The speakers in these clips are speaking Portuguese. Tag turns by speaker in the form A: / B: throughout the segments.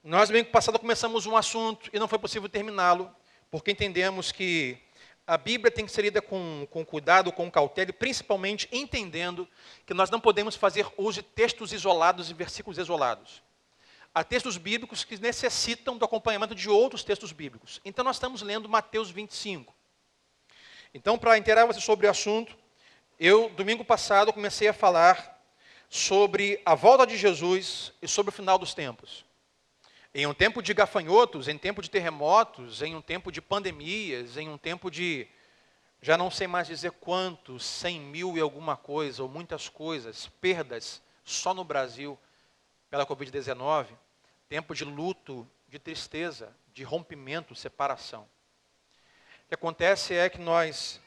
A: Nós, domingo passado, começamos um assunto e não foi possível terminá-lo, porque entendemos que a Bíblia tem que ser lida com cuidado, com cautela, e principalmente entendendo que nós não podemos fazer uso de textos isolados e versículos isolados. Há textos bíblicos que necessitam do acompanhamento de outros textos bíblicos. Então, nós estamos lendo Mateus 25. Então, para inteirar você sobre o assunto, eu, domingo passado, comecei a falar sobre a volta de Jesus e sobre o final dos tempos. Em um tempo de gafanhotos, em tempo de terremotos, em um tempo de pandemias, em um tempo de, já não sei mais dizer quantos, 100 mil e alguma coisa, ou muitas coisas, perdas só no Brasil pela Covid-19, tempo de luto, de tristeza, de rompimento, separação. O que acontece é que nós,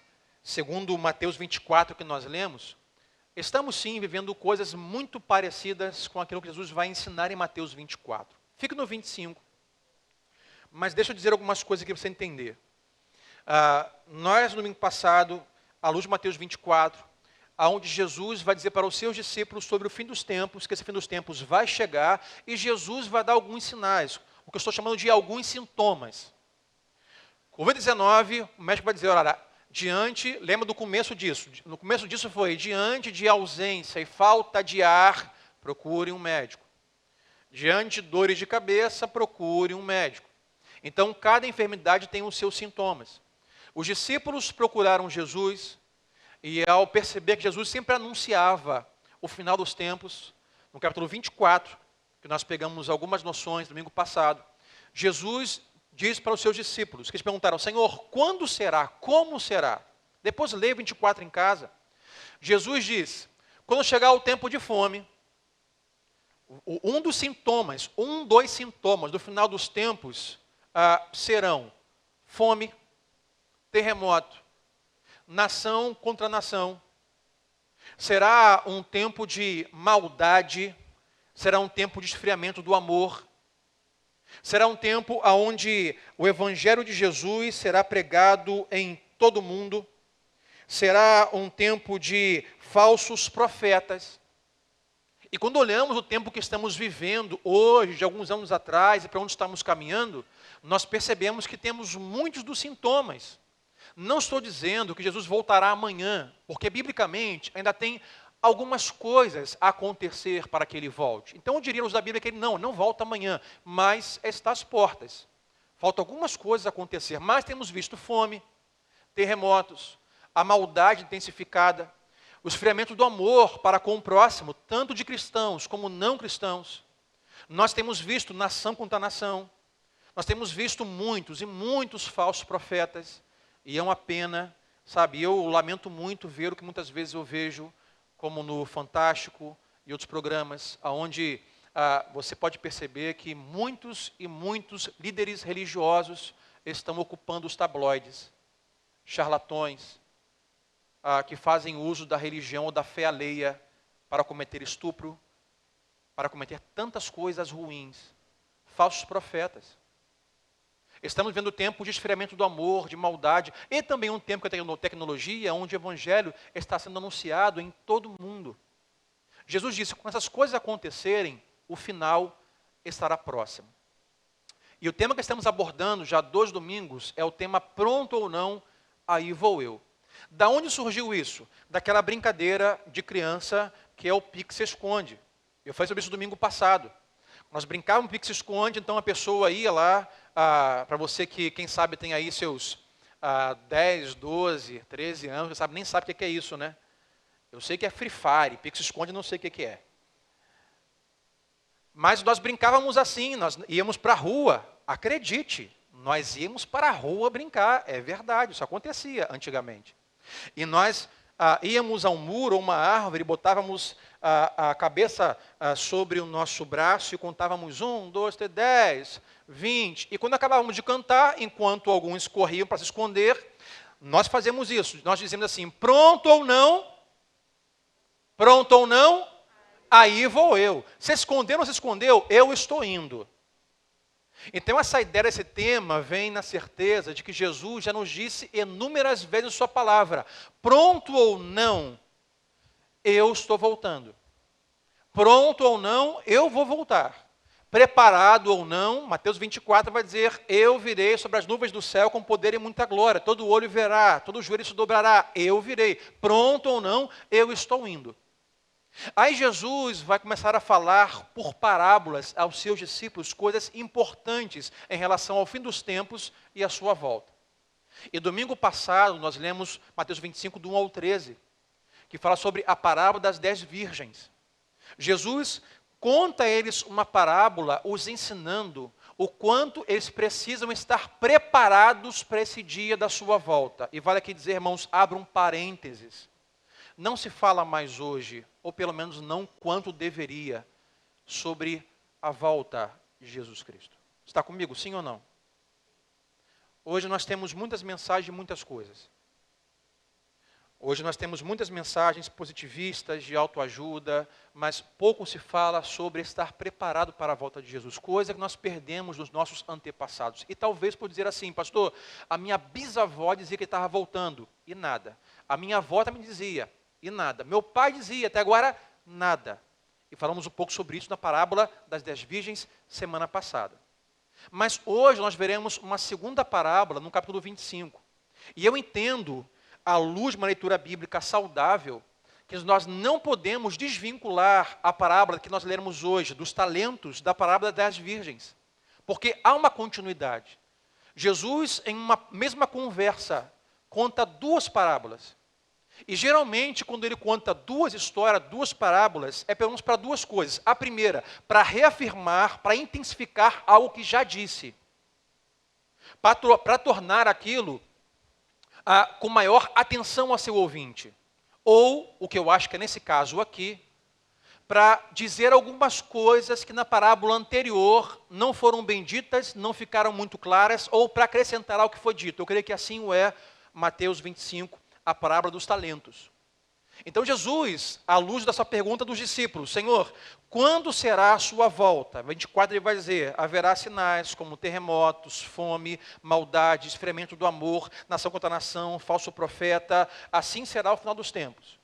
A: segundo Mateus 24 que nós lemos, estamos sim vivendo coisas muito parecidas com aquilo que Jesus vai ensinar em Mateus 24. Fique no 25, mas deixa eu dizer algumas coisas aqui para você entender. Nós, no domingo passado, à luz de Mateus 24, onde Jesus vai dizer para os seus discípulos sobre o fim dos tempos, que esse fim dos tempos vai chegar, e Jesus vai dar alguns sinais, o que eu estou chamando de alguns sintomas. Covid-19, o médico vai dizer, olha, lembra do começo disso, no começo disso foi, diante de ausência e falta de ar, procure um médico. Diante de dores de cabeça, procure um médico. Então, cada enfermidade tem os seus sintomas. Os discípulos procuraram Jesus, e ao perceber que Jesus sempre anunciava o final dos tempos, no capítulo 24, que nós pegamos algumas noções domingo passado, Jesus diz para os seus discípulos, que eles perguntaram, Senhor, quando será? Como será? Depois leia 24 em casa. Jesus diz, quando chegar o tempo de fome, dois sintomas do final dos tempos serão fome, terremoto, nação contra nação. Será um tempo de maldade, será um tempo de esfriamento do amor. Será um tempo onde o Evangelho de Jesus será pregado em todo o mundo. Será um tempo de falsos profetas. E quando olhamos o tempo que estamos vivendo hoje, de alguns anos atrás, e para onde estamos caminhando, nós percebemos que temos muitos dos sintomas. Não estou dizendo que Jesus voltará amanhã, porque biblicamente ainda tem algumas coisas a acontecer para que ele volte. Então eu diria da Bíblia que ele não volta amanhã, mas está às portas. Faltam algumas coisas a acontecer, mas temos visto fome, terremotos, a maldade intensificada, o esfriamento do amor para com o próximo, tanto de cristãos como não cristãos. Nós temos visto nação contra nação. Nós temos visto muitos e muitos falsos profetas. E é uma pena, sabe? Eu lamento muito ver o que muitas vezes eu vejo, como no Fantástico e outros programas, onde você pode perceber que muitos e muitos líderes religiosos estão ocupando os tabloides, charlatões, que fazem uso da religião ou da fé alheia para cometer estupro, para cometer tantas coisas ruins. Falsos profetas. Estamos vendo tempo de esfriamento do amor, de maldade, e também um tempo com a tecnologia, onde o Evangelho está sendo anunciado em todo o mundo. Jesus disse, quando essas coisas acontecerem, o final estará próximo. E o tema que estamos abordando já há 2 domingos é o tema pronto ou não, aí vou eu. Da onde surgiu isso? Daquela brincadeira de criança que é o pique-se-esconde. Eu falei sobre isso domingo passado. Nós brincávamos pique-se-esconde, então a pessoa ia lá, para você que, quem sabe, tem aí seus 10, 12, 13 anos, nem sabe o que é isso, né? Eu sei que é Free Fire, pique-se-esconde, não sei o que é. Mas nós brincávamos assim, nós íamos para a rua, acredite, nós íamos para a rua brincar, é verdade, isso acontecia antigamente. E nós íamos a um muro ou uma árvore, botávamos a cabeça sobre o nosso braço e contávamos 1, 2, 3, 10, 20. E quando acabávamos de cantar, enquanto alguns corriam para se esconder, nós fazemos isso. Nós dizemos assim, pronto ou não, aí vou eu. Se escondeu ou não se escondeu, eu estou indo. Então essa ideia, esse tema, vem na certeza de que Jesus já nos disse inúmeras vezes sua palavra. Pronto ou não, eu estou voltando. Pronto ou não, eu vou voltar. preparado ou não, Mateus 24 vai dizer, eu virei sobre as nuvens do céu com poder e muita glória, todo olho verá, todo joelho se dobrará, eu virei, pronto ou não, eu estou indo. Aí Jesus vai começar a falar por parábolas aos seus discípulos coisas importantes em relação ao fim dos tempos e a sua volta. E domingo passado nós lemos Mateus 25, do 1 ao 13, que fala sobre a parábola das 10 virgens. Jesus conta a eles uma parábola, os ensinando o quanto eles precisam estar preparados para esse dia da sua volta. E vale aqui dizer, irmãos, abra um parênteses. Não se fala mais hoje, ou pelo menos não quanto deveria, sobre a volta de Jesus Cristo. Está comigo, sim ou não? Hoje nós temos muitas mensagens de muitas coisas. Hoje nós temos muitas mensagens positivistas, de autoajuda, mas pouco se fala sobre estar preparado para a volta de Jesus, coisa que nós perdemos dos nossos antepassados. E talvez por dizer assim, pastor, a minha bisavó dizia que ele estava voltando, e nada. A minha avó também dizia, e nada. Meu pai dizia, até agora, nada. E falamos um pouco sobre isso na parábola das 10 virgens, semana passada. Mas hoje nós veremos uma segunda parábola, no capítulo 25. E eu entendo, à luz de uma leitura bíblica saudável, que nós não podemos desvincular a parábola que nós leremos hoje, dos talentos, da parábola das virgens. Porque há uma continuidade. Jesus, em uma mesma conversa, conta duas parábolas. E geralmente, quando ele conta duas histórias, duas parábolas, é pelo menos para duas coisas. A primeira, para reafirmar, para intensificar algo que já disse. Para tornar aquilo com maior atenção ao seu ouvinte. Ou, o que eu acho que é nesse caso aqui, para dizer algumas coisas que na parábola anterior não foram bem ditas, não ficaram muito claras, ou para acrescentar ao que foi dito. Eu creio que assim o é Mateus 25, a parábola dos talentos. Então Jesus, à luz dessa pergunta dos discípulos, Senhor, quando será a sua volta? 24 ele vai dizer, haverá sinais como terremotos, fome, maldade, esfriamento do amor, nação contra nação, falso profeta, assim será o final dos tempos.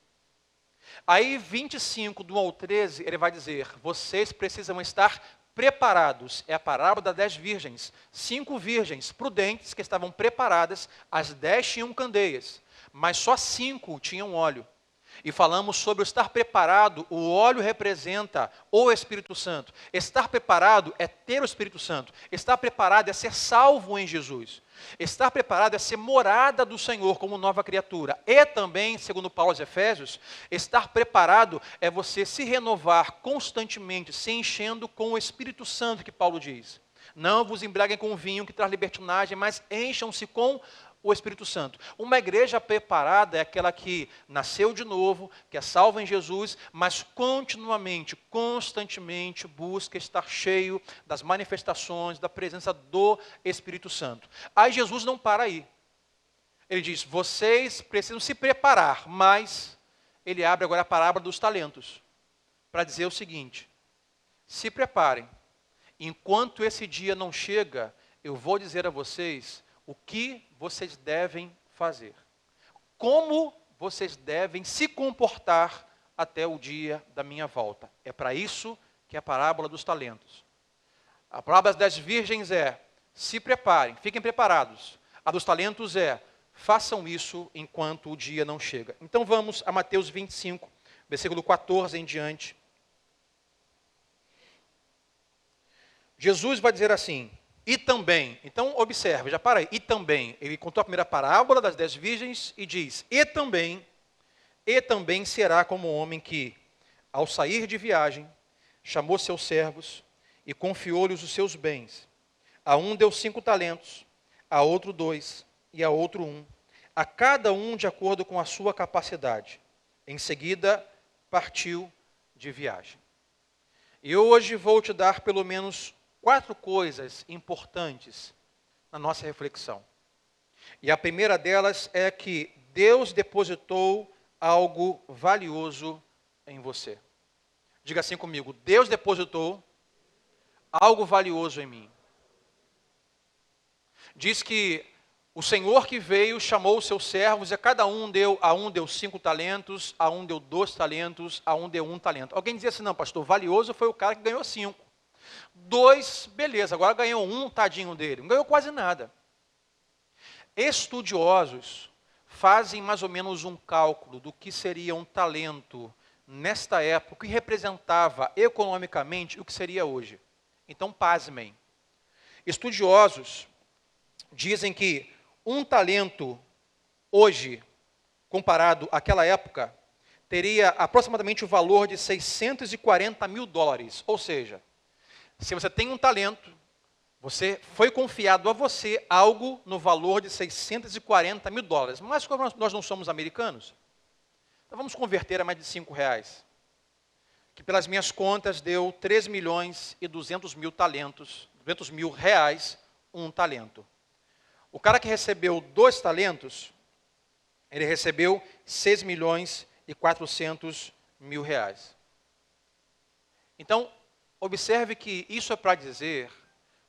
A: Aí 25 do 1 ao 13, ele vai dizer, vocês precisam estar preparados. É a parábola das 10 virgens. 5 virgens prudentes que estavam preparadas, as 10 tinham candeias, mas só 5 tinham óleo. E falamos sobre o estar preparado, o óleo representa o Espírito Santo. Estar preparado é ter o Espírito Santo. Estar preparado é ser salvo em Jesus. Estar preparado é ser morada do Senhor como nova criatura. E também, segundo Paulo aos Efésios, estar preparado é você se renovar constantemente, se enchendo com o Espírito Santo, que Paulo diz. Não vos embriaguem com vinho que traz libertinagem, mas encham-se com o Espírito Santo. Uma igreja preparada é aquela que nasceu de novo, que é salva em Jesus, mas continuamente, constantemente busca estar cheio das manifestações, da presença do Espírito Santo. Aí Jesus não para aí. Ele diz, vocês precisam se preparar, mas ele abre agora a parábola dos talentos, para dizer o seguinte, se preparem, enquanto esse dia não chega, eu vou dizer a vocês o que vocês devem fazer. Como vocês devem se comportar até o dia da minha volta. É para isso que é a parábola dos talentos. A parábola das 10 virgens é, se preparem, fiquem preparados. A dos talentos é, façam isso enquanto o dia não chega. Então vamos a Mateus 25, versículo 14 em diante. Jesus vai dizer assim, e também, então observe, já para aí, e também, ele contou a primeira parábola das 10 virgens e diz, e também será como um homem que, ao sair de viagem, chamou seus servos e confiou-lhes os seus bens. A um deu 5 talentos, a outro 2 e a outro 1, a cada um de acordo com a sua capacidade. Em seguida, partiu de viagem. E hoje vou te dar pelo menos 4 coisas importantes na nossa reflexão. E a primeira delas é que Deus depositou algo valioso em você. Diga assim comigo, Deus depositou algo valioso em mim. Diz que o Senhor que veio chamou os seus servos e a um deu 5 talentos, a um deu 2 talentos, a um deu 1 talento. Alguém dizia assim, não pastor, valioso foi o cara que ganhou 5. 2, beleza, agora ganhou um, tadinho dele. Não ganhou quase nada. Estudiosos fazem mais ou menos um cálculo do que seria um talento nesta época, o que representava economicamente o que seria hoje. Então, pasmem. Estudiosos dizem que um talento hoje, comparado àquela época, teria aproximadamente o valor de 640 mil dólares. Ou seja, se você tem um talento, foi confiado a você algo no valor de 640 mil dólares. Mas como nós não somos americanos, então vamos converter a mais de R$5, que pelas minhas contas deu 3 milhões e 200 mil talentos, 200 mil reais, um talento. O cara que recebeu 2 talentos, ele recebeu 6 milhões e 400 mil reais. Então, observe que isso é para dizer,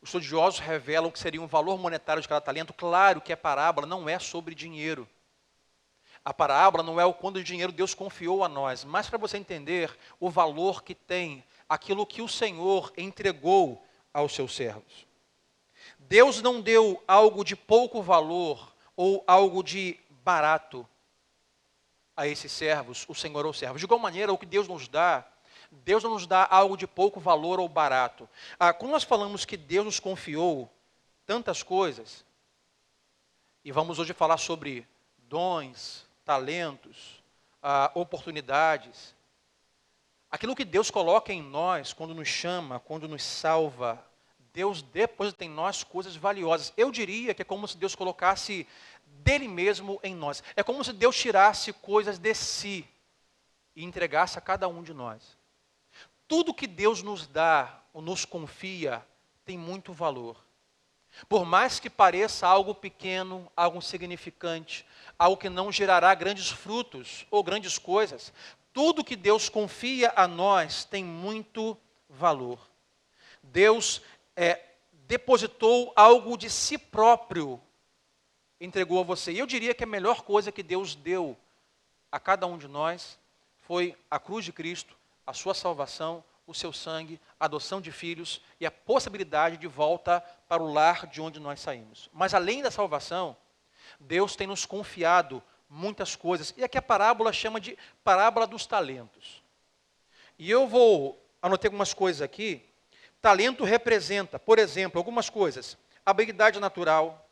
A: os estudiosos revelam que seria um valor monetário de cada talento. Claro que a parábola não é sobre dinheiro. A parábola não é o quanto de dinheiro Deus confiou a nós, mas para você entender o valor que tem aquilo que o Senhor entregou aos seus servos. Deus não deu algo de pouco valor ou algo de barato a esses servos, o Senhor ou servos. De igual maneira, o que Deus não nos dá algo de pouco valor ou barato. Quando nós falamos que Deus nos confiou tantas coisas, e vamos hoje falar sobre dons, talentos, oportunidades, aquilo que Deus coloca em nós, quando nos chama, quando nos salva, Deus deposita em nós coisas valiosas. Eu diria que é como se Deus colocasse dele mesmo em nós. É como se Deus tirasse coisas de si e entregasse a cada um de nós. Tudo que Deus nos dá ou nos confia tem muito valor. Por mais que pareça algo pequeno, algo insignificante, algo que não gerará grandes frutos ou grandes coisas, tudo que Deus confia a nós tem muito valor. Deus depositou algo de si próprio, entregou a você. E eu diria que a melhor coisa que Deus deu a cada um de nós foi a cruz de Cristo, a sua salvação, o seu sangue, a adoção de filhos e a possibilidade de volta para o lar de onde nós saímos. Mas além da salvação, Deus tem nos confiado muitas coisas. E aqui a parábola chama de parábola dos talentos. E eu anotei algumas coisas aqui. Talento representa, por exemplo, algumas coisas. Habilidade natural,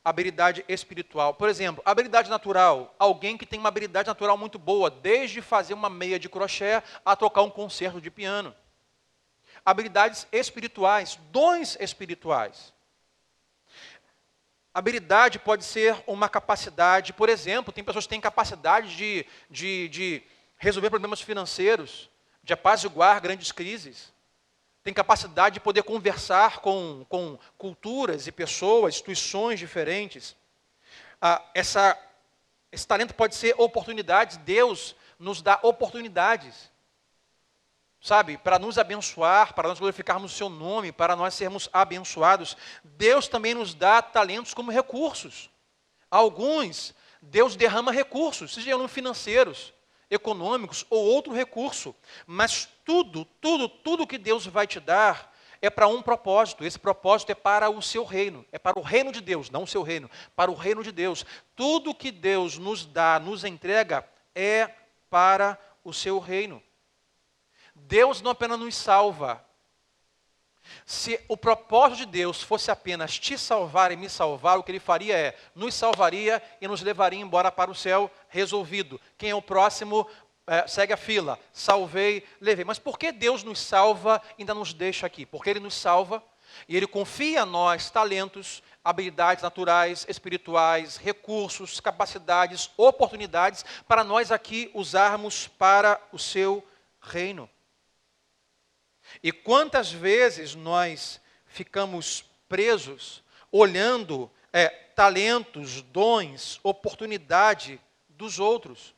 A: habilidade espiritual. Por exemplo, habilidade natural, alguém que tem uma habilidade natural muito boa, desde fazer uma meia de crochê a tocar um concerto de piano. Habilidades espirituais, dons espirituais. Habilidade pode ser uma capacidade, por exemplo, tem pessoas que têm capacidade de resolver problemas financeiros, de apaziguar grandes crises. Tem capacidade de poder conversar com culturas e pessoas, instituições diferentes. Esse talento pode ser oportunidades. Deus nos dá oportunidades, sabe, para nos abençoar, para nós glorificarmos o seu nome, para nós sermos abençoados. Deus também nos dá talentos como recursos. Alguns, Deus derrama recursos, sejam financeiros, econômicos ou outro recurso, mas tudo que Deus vai te dar é para um propósito. Esse propósito é para o seu reino, é para o reino de Deus, não o seu reino, para o reino de Deus. Tudo que Deus nos dá, nos entrega, é para o seu reino. Deus não apenas nos salva. Se o propósito de Deus fosse apenas te salvar e me salvar, o que Ele faria é, nos salvaria e nos levaria embora para o céu resolvido. Quem é o próximo, segue a fila. Salvei, levei. Mas por que Deus nos salva e ainda nos deixa aqui? Porque Ele nos salva e Ele confia a nós talentos, habilidades naturais, espirituais, recursos, capacidades, oportunidades, para nós aqui usarmos para o seu reino. E quantas vezes nós ficamos presos, olhando talentos, dons, oportunidade dos outros?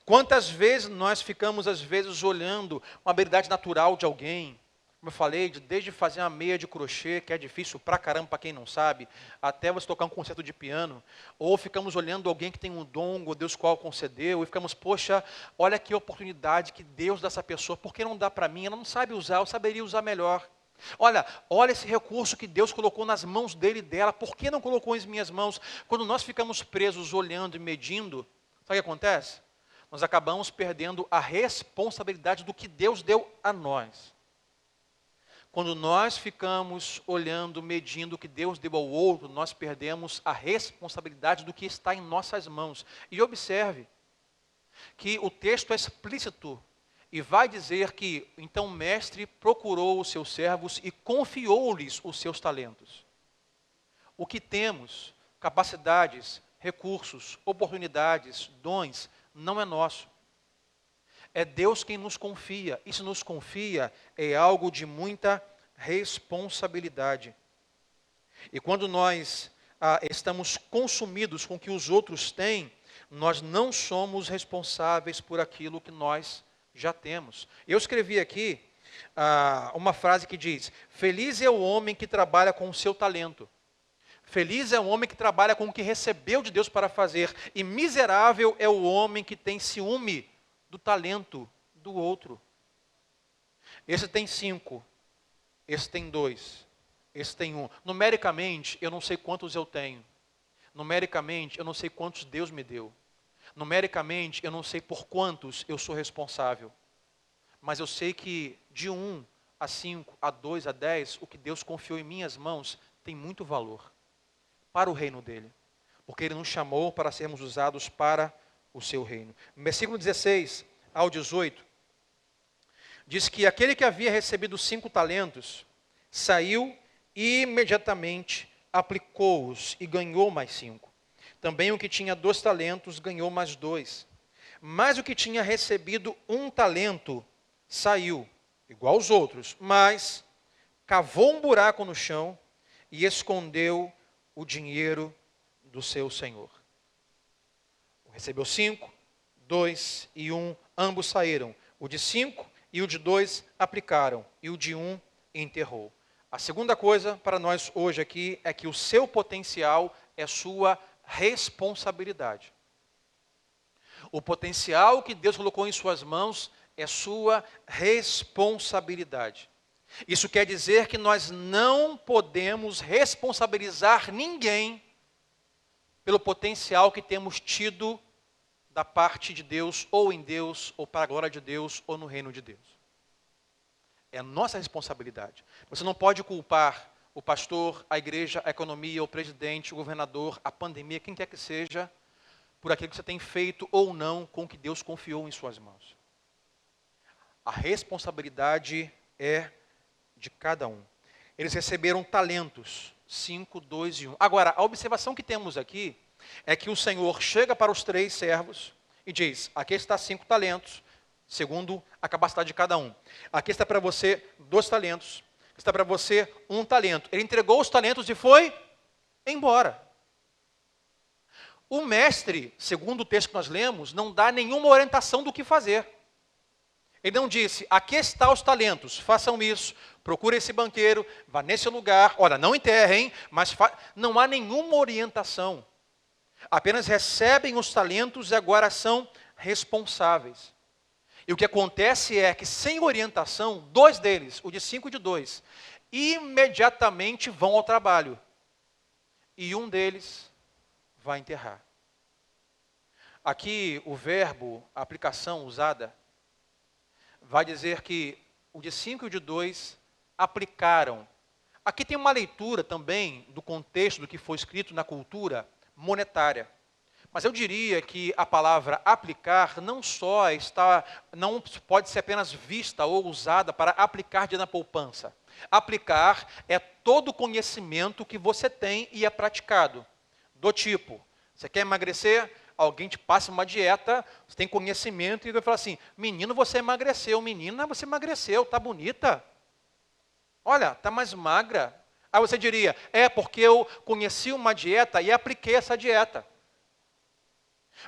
A: Quantas vezes nós ficamos, às vezes, olhando uma habilidade natural de alguém, Como eu falei, desde fazer uma meia de crochê, que é difícil pra caramba para quem não sabe, até você tocar um concerto de piano, ou ficamos olhando alguém que tem um dom, ou Deus qual concedeu, e ficamos, poxa, olha que oportunidade que Deus dá essa pessoa, por que não dá para mim? Ela não sabe usar, eu saberia usar melhor. Olha esse recurso que Deus colocou nas mãos dele e dela, por que não colocou em minhas mãos? Quando nós ficamos presos olhando e medindo, sabe o que acontece? Nós acabamos perdendo a responsabilidade do que Deus deu a nós. Quando nós ficamos olhando, medindo o que Deus deu ao outro, nós perdemos a responsabilidade do que está em nossas mãos. E observe que o texto é explícito e vai dizer que, então, o mestre procurou os seus servos e confiou-lhes os seus talentos. O que temos, capacidades, recursos, oportunidades, dons, não é nosso. É Deus quem nos confia. E se nos confia, é algo de muita responsabilidade. E quando nós estamos consumidos com o que os outros têm, nós não somos responsáveis por aquilo que nós já temos. Eu escrevi aqui uma frase que diz: feliz é o homem que trabalha com o seu talento. Feliz é o homem que trabalha com o que recebeu de Deus para fazer. E miserável é o homem que tem ciúme do talento do outro. Esse tem 5, esse tem 2, esse tem 1. Numericamente, eu não sei quantos eu tenho. Numericamente, eu não sei quantos Deus me deu. Numericamente, eu não sei por quantos eu sou responsável. Mas eu sei que de 1 a 5, a 2, a 10, o que Deus confiou em minhas mãos tem muito valor para o reino dele. Porque ele nos chamou para sermos usados para o seu reino. No versículo 16 ao 18, diz que aquele que havia recebido 5 talentos, saiu e imediatamente aplicou-os e ganhou mais 5. Também o que tinha 2 talentos ganhou mais 2. Mas o que tinha recebido 1 talento, saiu, igual aos outros, mas cavou um buraco no chão e escondeu o dinheiro do seu senhor. Recebeu 5, 2 e 1, ambos saíram. O de 5 e o de 2 aplicaram, e o de 1 enterrou. A segunda coisa para nós hoje aqui é que o seu potencial é sua responsabilidade. O potencial que Deus colocou em suas mãos é sua responsabilidade. Isso quer dizer que nós não podemos responsabilizar ninguém pelo potencial que temos tido da parte de Deus, ou em Deus, ou para a glória de Deus, ou no reino de Deus. É a nossa responsabilidade. Você não pode culpar o pastor, a igreja, a economia, o presidente, o governador, a pandemia, quem quer que seja, por aquilo que você tem feito ou não com o que Deus confiou em suas mãos. A responsabilidade é de cada um. Eles receberam talentos, 5, 2 e 1. Agora, a observação que temos aqui é que o Senhor chega para os 3 servos e diz: aqui está 5 talentos, segundo a capacidade de cada um. Aqui está para você 2 talentos, aqui está para você 1 talento. Ele entregou os talentos e foi embora. O mestre, segundo o texto que nós lemos, não dá nenhuma orientação do que fazer. Ele não disse: aqui estão os talentos, façam isso, procure esse banqueiro, vá nesse lugar, olha, não enterrem, mas não há nenhuma orientação. Apenas recebem os talentos e agora são responsáveis. E o que acontece é que, sem orientação, 2 deles, o de 5 e de 2, imediatamente vão ao trabalho. E um deles vai enterrar. Aqui o verbo, a aplicação usada, vai dizer que o de 5 e o de 2 aplicaram. Aqui tem uma leitura também do contexto do que foi escrito na cultura monetária. Mas eu diria que a palavra aplicar não pode ser apenas vista ou usada para aplicar dinheiro na poupança. Aplicar é todo o conhecimento que você tem e é praticado. Do tipo, você quer emagrecer? Alguém te passa uma dieta, você tem conhecimento e vai falar assim: menino, você emagreceu. Menina, você emagreceu, está bonita. Olha, está mais magra. Aí você diria: é porque eu conheci uma dieta e apliquei essa dieta.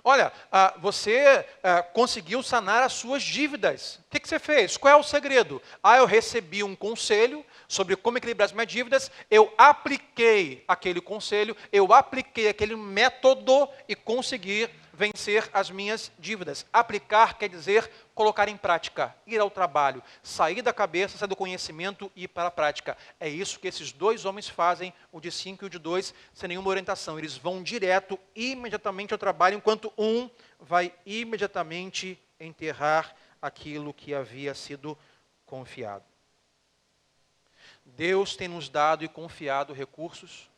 A: Olha, você conseguiu sanar as suas dívidas. O que você fez? Qual é o segredo? Eu recebi um conselho sobre como equilibrar as minhas dívidas, eu apliquei aquele conselho, eu apliquei aquele método e consegui vencer as minhas dívidas. Aplicar quer dizer colocar em prática, ir ao trabalho, sair da cabeça, sair do conhecimento e ir para a prática. É isso que esses dois homens fazem, o de 5 e o de 2, sem nenhuma orientação. Eles vão direto, imediatamente ao trabalho, enquanto um vai imediatamente enterrar aquilo que havia sido confiado. Deus tem nos dado e confiado recursos,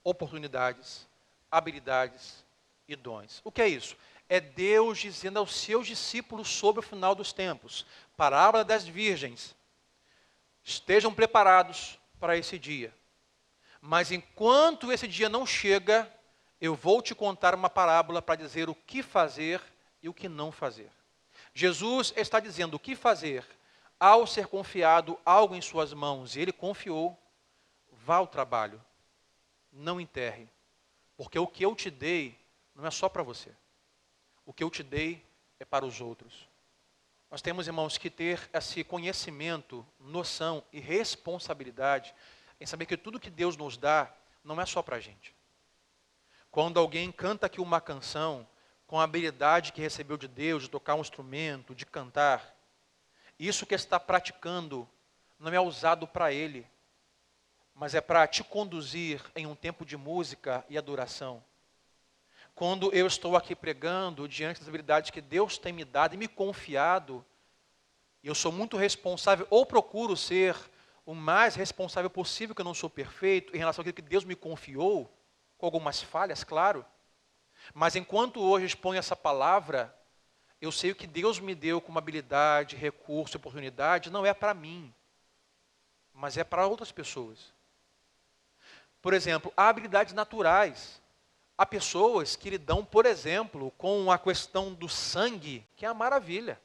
A: oportunidades, habilidades e dons. O que é isso? É Deus dizendo aos seus discípulos sobre o final dos tempos. Parábola das virgens. Estejam preparados para esse dia. Mas enquanto esse dia não chega, eu vou te contar uma parábola para dizer o que fazer e o que não fazer. Jesus está dizendo o que fazer ao ser confiado algo em suas mãos. E ele confiou, vá ao trabalho, não enterre. Porque o que eu te dei não é só para você. O que eu te dei é para os outros. Nós temos, irmãos, que ter esse conhecimento, noção e responsabilidade em saber que tudo que Deus nos dá não é só para a gente. Quando alguém canta aqui uma canção com a habilidade que recebeu de Deus, de tocar um instrumento, de cantar, isso que está praticando não é usado para ele, mas é para te conduzir em um tempo de música e adoração. Quando eu estou aqui pregando, diante das habilidades que Deus tem me dado e me confiado, eu sou muito responsável, ou procuro ser o mais responsável possível, que eu não sou perfeito, em relação àquilo que Deus me confiou, com algumas falhas, claro. Mas enquanto hoje exponho essa palavra, eu sei o que Deus me deu como habilidade, recurso, oportunidade, não é para mim, mas é para outras pessoas. Por exemplo, há habilidades naturais. Há pessoas que lidam, por exemplo, com a questão do sangue, que é uma maravilha.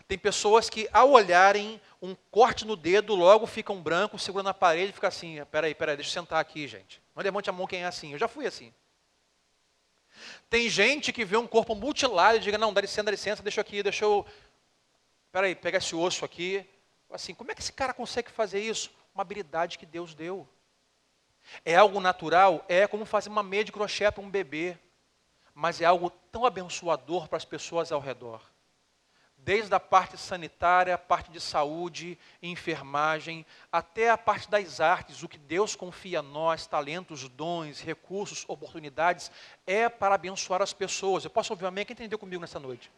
A: Tem pessoas que, ao olharem um corte no dedo, logo ficam brancos, segurando a parede e ficam assim, peraí, deixa eu sentar aqui, gente. Não levante a mão quem é assim, eu já fui assim. Tem gente que vê um corpo mutilado e diga, não, dá licença, deixa eu pegar esse osso aqui. Assim, como é que esse cara consegue fazer isso? Uma habilidade que Deus deu. É algo natural? É como fazer uma meia de crochê para um bebê. Mas é algo tão abençoador para as pessoas ao redor. Desde a parte sanitária, a parte de saúde, enfermagem, até a parte das artes, o que Deus confia a nós, talentos, dons, recursos, oportunidades, é para abençoar as pessoas. Eu posso ouvir um amém? Quem entendeu comigo nessa noite?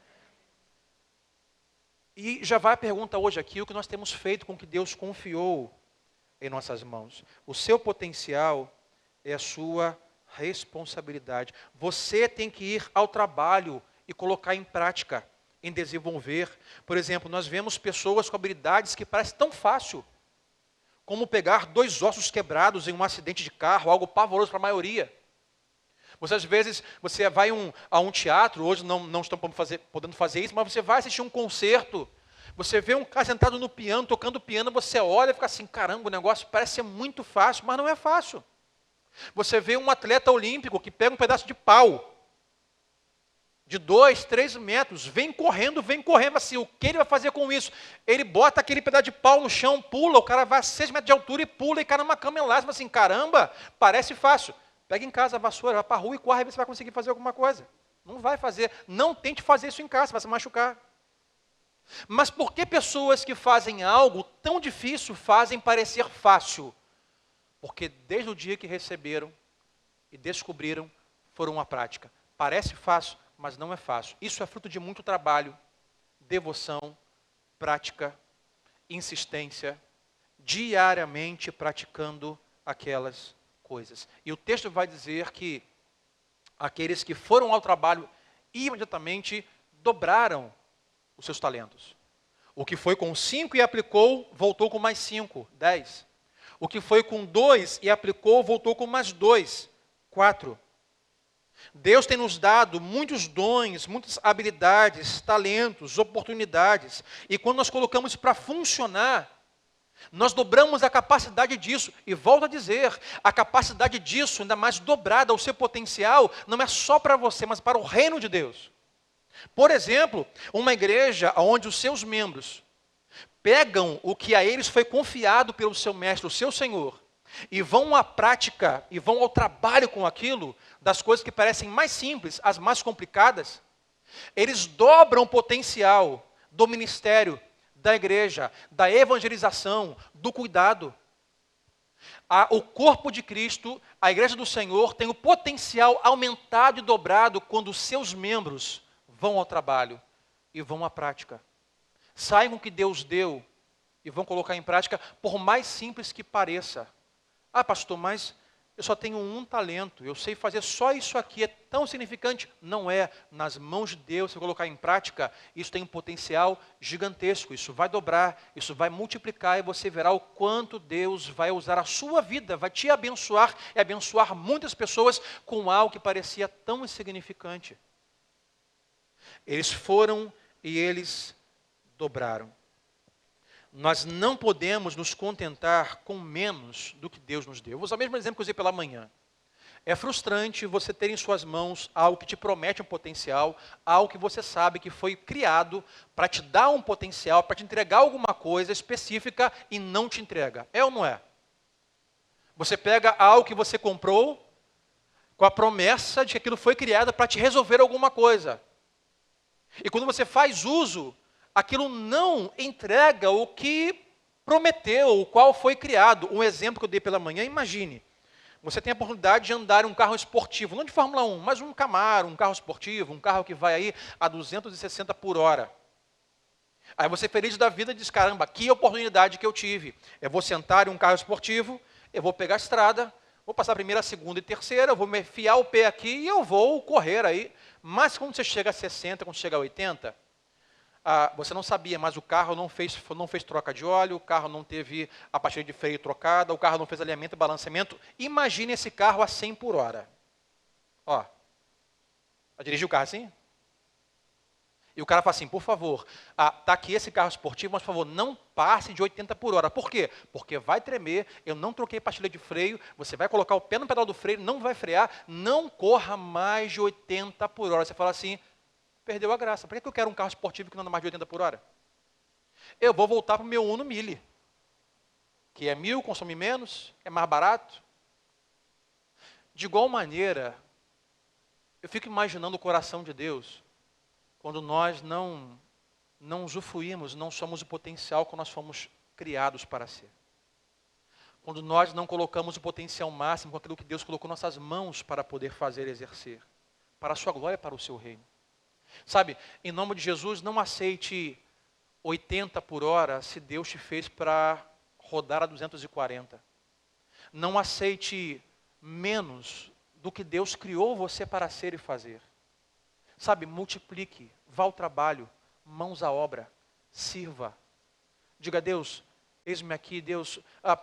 A: E já vai a pergunta hoje aqui, o que nós temos feito com o que Deus confiou em nossas mãos. O seu potencial é a sua responsabilidade. Você tem que ir ao trabalho e colocar em prática, em desenvolver. Por exemplo, nós vemos pessoas com habilidades que parecem tão fácil, como pegar 2 ossos quebrados em um acidente de carro, algo pavoroso para a maioria. Você, às vezes, você vai a um teatro, hoje não estão podendo fazer isso, mas você vai assistir um concerto, você vê um cara sentado no piano, tocando piano, você olha e fica assim, caramba, o negócio parece ser muito fácil, mas não é fácil. Você vê um atleta olímpico que pega um pedaço de pau, de 2, 3 metros, vem correndo, assim, o que ele vai fazer com isso? Ele bota aquele pedaço de pau no chão, pula, o cara vai a 6 metros de altura e pula e cai numa cama elástica, assim, caramba, parece fácil. Pega em casa a vassoura, vai para a rua e corre, e vê se vai conseguir fazer alguma coisa. Não vai fazer, não tente fazer isso em casa, vai se machucar. Mas por que pessoas que fazem algo tão difícil fazem parecer fácil? Porque desde o dia que receberam e descobriram, foram à prática. Parece fácil, mas não é fácil. Isso é fruto de muito trabalho, devoção, prática, insistência, diariamente praticando aquelas coisas. E o texto vai dizer que aqueles que foram ao trabalho imediatamente dobraram os seus talentos. O que foi com 5 e aplicou, voltou com mais 5, 10. O que foi com 2 e aplicou, voltou com mais 2, 4. Deus tem nos dado muitos dons, muitas habilidades, talentos, oportunidades. E quando nós colocamos para funcionar, Nós dobramos a capacidade disso. E volto a dizer, a capacidade disso, ainda mais dobrada, o seu potencial, não é só para você, mas para o reino de Deus. Por exemplo, uma igreja onde os seus membros pegam o que a eles foi confiado pelo seu mestre, o seu Senhor, e vão à prática, e vão ao trabalho com aquilo, das coisas que parecem mais simples, as mais complicadas, eles dobram o potencial do ministério, da igreja, da evangelização, do cuidado. O corpo de Cristo, a igreja do Senhor, tem o potencial aumentado e dobrado quando os seus membros vão ao trabalho e vão à prática. Saem com o que Deus deu e vão colocar em prática, por mais simples que pareça. Ah, pastor, mas eu só tenho um talento, eu sei fazer só isso aqui, é tão significante. Não é. Nas mãos de Deus, se colocar em prática, isso tem um potencial gigantesco. Isso vai dobrar, isso vai multiplicar e você verá o quanto Deus vai usar a sua vida, vai te abençoar e abençoar muitas pessoas com algo que parecia tão insignificante. Eles foram e eles dobraram. Nós não podemos nos contentar com menos do que Deus nos deu. Vou usar o mesmo exemplo que eu usei pela manhã. É frustrante você ter em suas mãos algo que te promete um potencial, algo que você sabe que foi criado para te dar um potencial, para te entregar alguma coisa específica e não te entrega. É ou não é? Você pega algo que você comprou com a promessa de que aquilo foi criado para te resolver alguma coisa. E quando você faz uso, aquilo não entrega o que prometeu, o qual foi criado. Um exemplo que eu dei pela manhã, imagine, você tem a oportunidade de andar em um carro esportivo, não de Fórmula 1, mas um Camaro, um carro esportivo, um carro que vai aí a 260 por hora. Aí você feliz da vida diz, caramba, que oportunidade que eu tive. Eu vou sentar em um carro esportivo, eu vou pegar a estrada, vou passar a primeira, a segunda e terceira, eu vou me enfiar o pé aqui e eu vou correr aí. Mas quando você chega a 60, quando chega a 80, você não sabia, mas o carro não fez troca de óleo, o carro não teve a pastilha de freio trocada, o carro não fez alinhamento e balanceamento. Imagine esse carro a 100 por hora. Ó, vai dirigir o carro assim? E o cara fala assim, por favor, tá aqui esse carro esportivo, mas por favor, não passe de 80 por hora. Por quê? Porque vai tremer, eu não troquei pastilha de freio, você vai colocar o pé no pedal do freio, não vai frear, não corra mais de 80 por hora. Você fala assim, perdeu a graça. Por que eu quero um carro esportivo que não anda mais de 80 por hora? Eu vou voltar para o meu Uno Mille, que é 1.000, consome menos, é mais barato. De igual maneira, eu fico imaginando o coração de Deus, quando nós não usufruímos, não somos o potencial que nós fomos criados para ser. Quando nós não colocamos o potencial máximo com aquilo que Deus colocou em nossas mãos para poder fazer e exercer, para a sua glória, para o seu reino. Sabe, em nome de Jesus, não aceite 80 por hora se Deus te fez para rodar a 240. Não aceite menos do que Deus criou você para ser e fazer. Sabe, multiplique, vá ao trabalho, mãos à obra, sirva. Diga a Deus, eis-me aqui, Deus,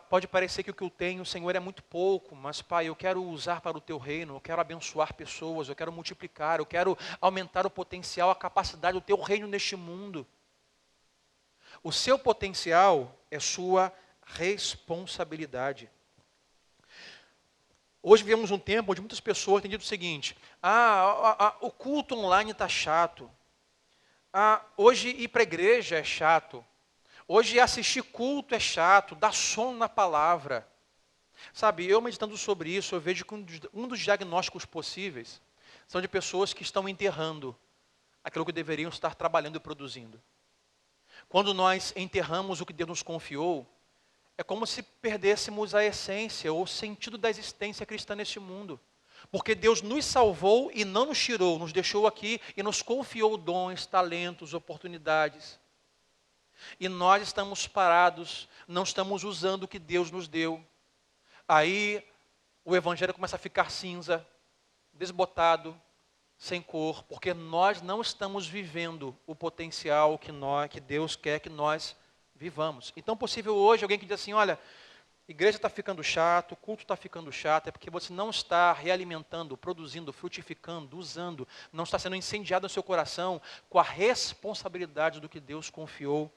A: pode parecer que o que eu tenho, Senhor, é muito pouco, mas Pai, eu quero usar para o Teu reino, eu quero abençoar pessoas, eu quero multiplicar, eu quero aumentar o potencial, a capacidade do Teu reino neste mundo. O seu potencial é sua responsabilidade. Hoje vivemos um tempo onde muitas pessoas têm dito o seguinte, o culto online está chato, hoje ir para a igreja é chato, hoje assistir culto é chato, dá sono na palavra. Sabe, eu meditando sobre isso, eu vejo que um dos diagnósticos possíveis são de pessoas que estão enterrando aquilo que deveriam estar trabalhando e produzindo. Quando nós enterramos o que Deus nos confiou, é como se perdêssemos a essência ou o sentido da existência cristã neste mundo. Porque Deus nos salvou e não nos tirou, nos deixou aqui e nos confiou dons, talentos, oportunidades. E nós estamos parados, não estamos usando o que Deus nos deu. Aí o evangelho começa a ficar cinza, desbotado, sem cor, porque nós não estamos vivendo o potencial que Deus quer que nós vivamos. Então, possível hoje alguém que diz assim, olha, igreja está ficando chato, o culto está ficando chato, é porque você não está realimentando, produzindo, frutificando, usando, não está sendo incendiado no seu coração com a responsabilidade do que Deus confiou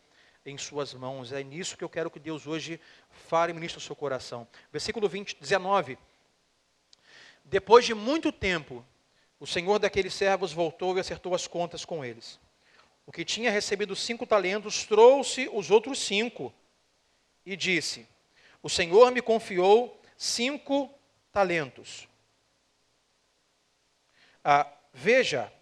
A: em suas mãos. É nisso que eu quero que Deus hoje fale e ministre o seu coração. Versículo 19. Depois de muito tempo, o senhor daqueles servos voltou e acertou as contas com eles. O que tinha recebido 5 talentos trouxe os outros 5 e disse: o senhor me confiou 5 talentos. Veja,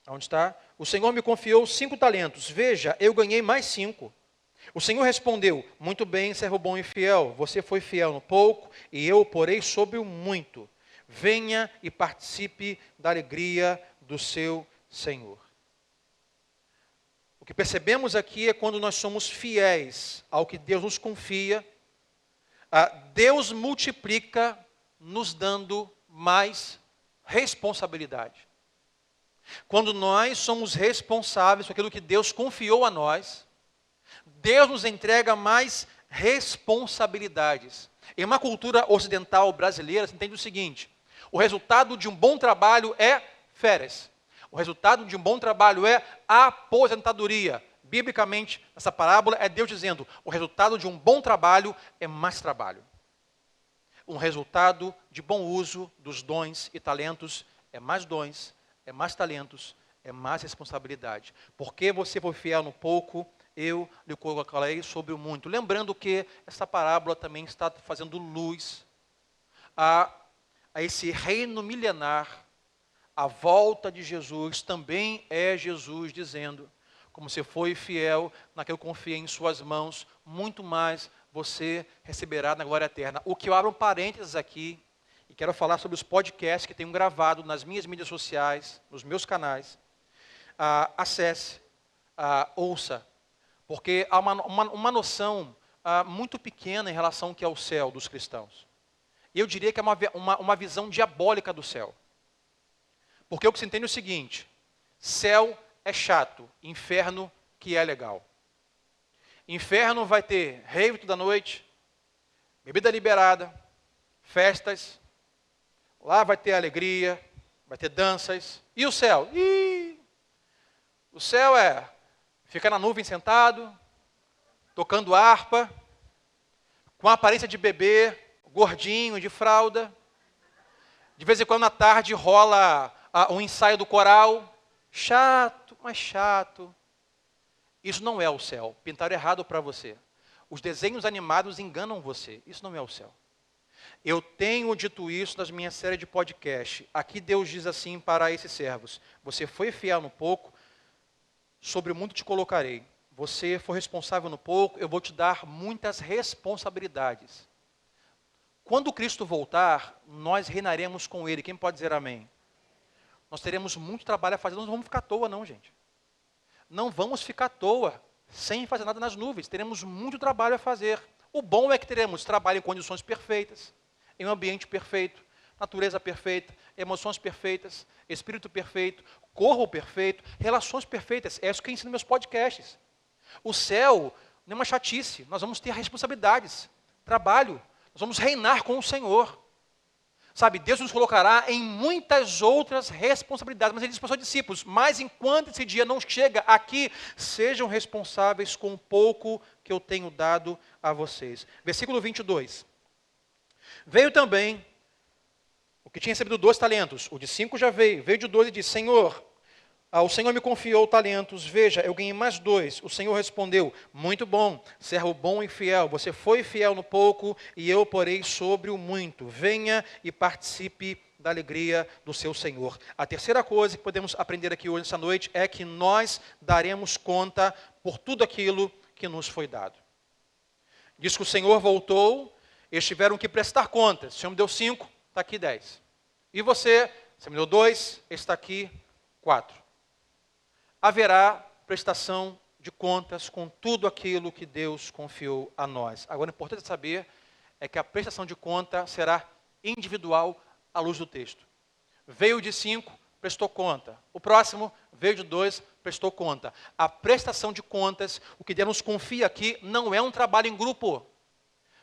A: onde está? O senhor me confiou 5 talentos. Veja, eu ganhei mais 5. O senhor respondeu: muito bem, servo bom e fiel. Você foi fiel no pouco e eu o porei sobre o muito. Venha e participe da alegria do seu senhor. O que percebemos aqui é quando nós somos fiéis ao que Deus nos confia, Deus multiplica nos dando mais responsabilidade. Quando nós somos responsáveis por aquilo que Deus confiou a nós, Deus nos entrega mais responsabilidades. Em uma cultura ocidental brasileira, você entende o seguinte: o resultado de um bom trabalho é férias. O resultado de um bom trabalho é aposentadoria. Biblicamente, essa parábola é Deus dizendo: o resultado de um bom trabalho é mais trabalho. Um resultado de bom uso dos dons e talentos é mais dons, é mais talentos, é mais responsabilidade. Porque você foi fiel no pouco, eu lhe colocarei sobre o muito. Lembrando que essa parábola também está fazendo luz a esse reino milenar. A volta de Jesus também é Jesus dizendo: como você foi fiel naquilo que eu confiei em suas mãos, muito mais você receberá na glória eterna. O que eu abro um parênteses aqui, e quero falar sobre os podcasts que tenho gravado nas minhas mídias sociais, nos meus canais. Acesse, ouça, porque há uma noção muito pequena em relação ao que é o céu dos cristãos. E eu diria que é uma visão diabólica do céu. Porque o que se entende é o seguinte: céu é chato, inferno que é legal. Inferno vai ter rave toda noite, bebida liberada, festas, lá vai ter alegria, vai ter danças. E o céu? O céu é ficar na nuvem sentado, tocando harpa, com a aparência de bebê, gordinho, de fralda. De vez em quando à tarde rola um ensaio do coral. Chato, mas chato. Isso não é o céu. Pintaram errado para você. Os desenhos animados enganam você. Isso não é o céu. Eu tenho dito isso nas minhas séries de podcast. Aqui Deus diz assim para esses servos: você foi fiel no pouco, sobre o muito te colocarei. Você foi responsável no pouco, eu vou te dar muitas responsabilidades. Quando Cristo voltar, nós reinaremos com Ele. Quem pode dizer amém? Nós teremos muito trabalho a fazer, nós não vamos ficar à toa não, gente. Não vamos ficar à toa, sem fazer nada nas nuvens. Teremos muito trabalho a fazer. O bom é que teremos trabalho em condições perfeitas, em um ambiente perfeito, natureza perfeita, emoções perfeitas, espírito perfeito, corpo perfeito, relações perfeitas. É isso que eu ensino nos meus podcasts. O céu não é uma chatice, nós vamos ter responsabilidades, trabalho, nós vamos reinar com o Senhor. Sabe, Deus nos colocará em muitas outras responsabilidades, mas Ele diz para os seus discípulos: mas enquanto esse dia não chega aqui, sejam responsáveis com o pouco que eu tenho dado a vocês. Versículo 22. Veio também o que tinha recebido 2 talentos, o de 5 já veio de 2 e disse: Senhor, o Senhor me confiou talentos, veja, eu ganhei mais 2. O Senhor respondeu: muito bom, servo bom e fiel, você foi fiel no pouco e eu porei sobre o muito. Venha e participe da alegria do seu Senhor. A terceira coisa que podemos aprender aqui hoje, essa noite, é que nós daremos conta por tudo aquilo que nos foi dado. Diz que o Senhor voltou, eles tiveram que prestar contas. O Senhor me deu 5, está aqui 10. E você me deu 2, está aqui 4. Haverá prestação de contas com tudo aquilo que Deus confiou a nós. Agora, o importante saber é que a prestação de conta será individual à luz do texto. Veio de 5, prestou conta. O próximo veio de 2, prestou conta. A prestação de contas, o que Deus nos confia aqui, não é um trabalho em grupo,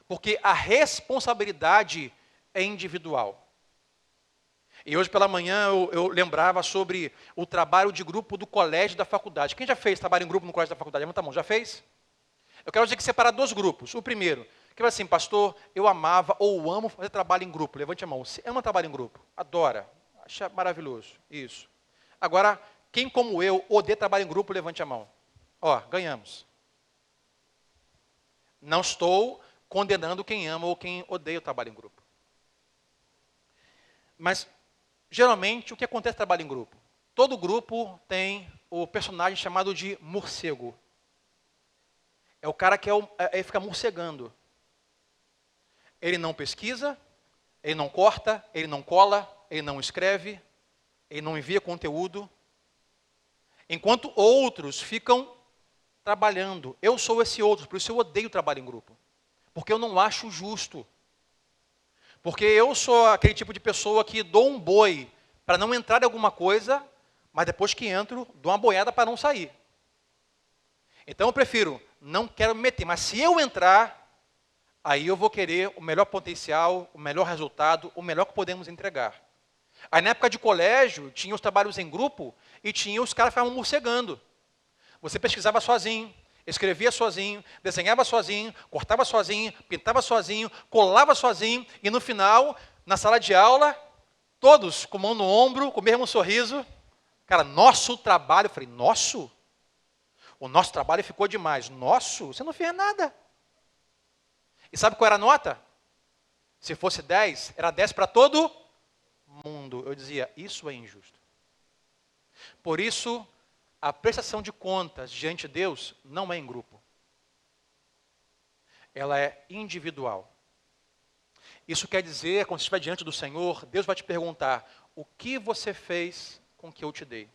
A: porque a responsabilidade é individual. E hoje pela manhã eu lembrava sobre o trabalho de grupo do colégio e da faculdade. Quem já fez trabalho em grupo no colégio da faculdade? Levanta a mão, já fez? Eu quero dizer que separar dois grupos. O primeiro, que vai assim, pastor, eu amava ou amo fazer trabalho em grupo. Levante a mão. Você ama trabalho em grupo? Adora. Acha maravilhoso. Isso. Agora, quem como eu odeia trabalho em grupo, levante a mão. Ó, ganhamos. Não estou condenando quem ama ou quem odeia o trabalho em grupo. Mas, geralmente, o que acontece no trabalho em grupo? Todo grupo tem o personagem chamado de morcego. É o cara que ele fica morcegando. Ele não pesquisa, ele não corta, ele não cola, ele não escreve, ele não envia conteúdo. Enquanto outros ficam trabalhando. Eu sou esse outro, por isso eu odeio trabalho em grupo. Porque eu não acho justo. Porque eu sou aquele tipo de pessoa que dou um boi para não entrar em alguma coisa, mas depois que entro, dou uma boiada para não sair. Então eu prefiro, não quero me meter, mas se eu entrar, aí eu vou querer o melhor potencial, o melhor resultado, o melhor que podemos entregar. Aí na época de colégio, tinha os trabalhos em grupo e tinha os caras que ficavam morcegando. Você pesquisava sozinho, escrevia sozinho, desenhava sozinho, cortava sozinho, pintava sozinho, colava sozinho, e no final, na sala de aula, todos com mão no ombro, com o mesmo sorriso. Cara, nosso trabalho, eu falei, nosso? O nosso trabalho ficou demais. Nosso? Você não fez nada. E sabe qual era a nota? Se fosse 10, era 10 para todo mundo. Eu dizia, isso é injusto. Por isso, a prestação de contas diante de Deus não é em grupo. Ela é individual. Isso quer dizer, quando você estiver diante do Senhor, Deus vai te perguntar, o que você fez com o que eu te dei?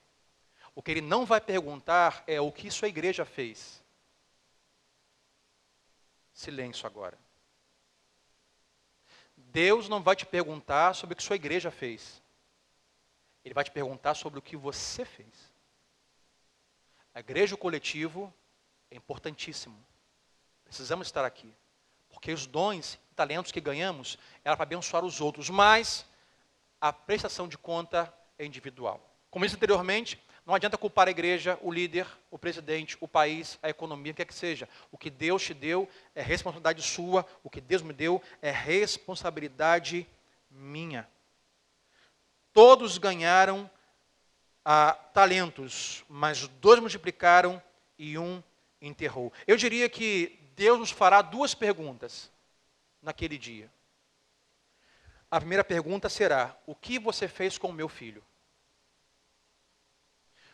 A: O que Ele não vai perguntar é o que sua igreja fez. Silêncio agora. Deus não vai te perguntar sobre o que sua igreja fez. Ele vai te perguntar sobre o que você fez. A igreja, o coletivo, é importantíssimo. Precisamos estar aqui. Porque os dons e talentos que ganhamos era para abençoar os outros. Mas a prestação de conta é individual. Como disse anteriormente, não adianta culpar a igreja, o líder, o presidente, o país, a economia, o que é que seja. O que Deus te deu é responsabilidade sua. O que Deus me deu é responsabilidade minha. Todos ganharam talentos, mas 2 multiplicaram e 1 enterrou. Eu diria que Deus nos fará 2 perguntas naquele dia. A primeira pergunta será, o que você fez com o meu filho?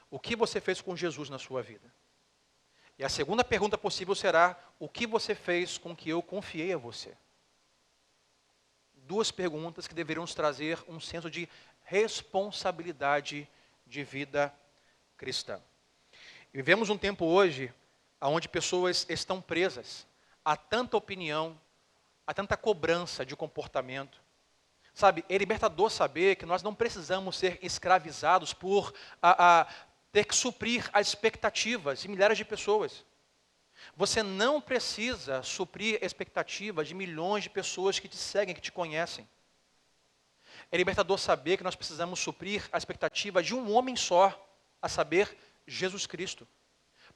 A: O que você fez com Jesus na sua vida? E a segunda pergunta possível será, o que você fez com o que eu confiei a você? 2 perguntas que deveriam nos trazer um senso de responsabilidade de vida cristã. E vivemos um tempo hoje onde pessoas estão presas a tanta opinião, a tanta cobrança de comportamento. Sabe, é libertador saber que nós não precisamos ser escravizados por ter que suprir as expectativas de milhares de pessoas. Você não precisa suprir expectativas de milhões de pessoas que te seguem, que te conhecem. É libertador saber que nós precisamos suprir a expectativa de um homem só, a saber, Jesus Cristo.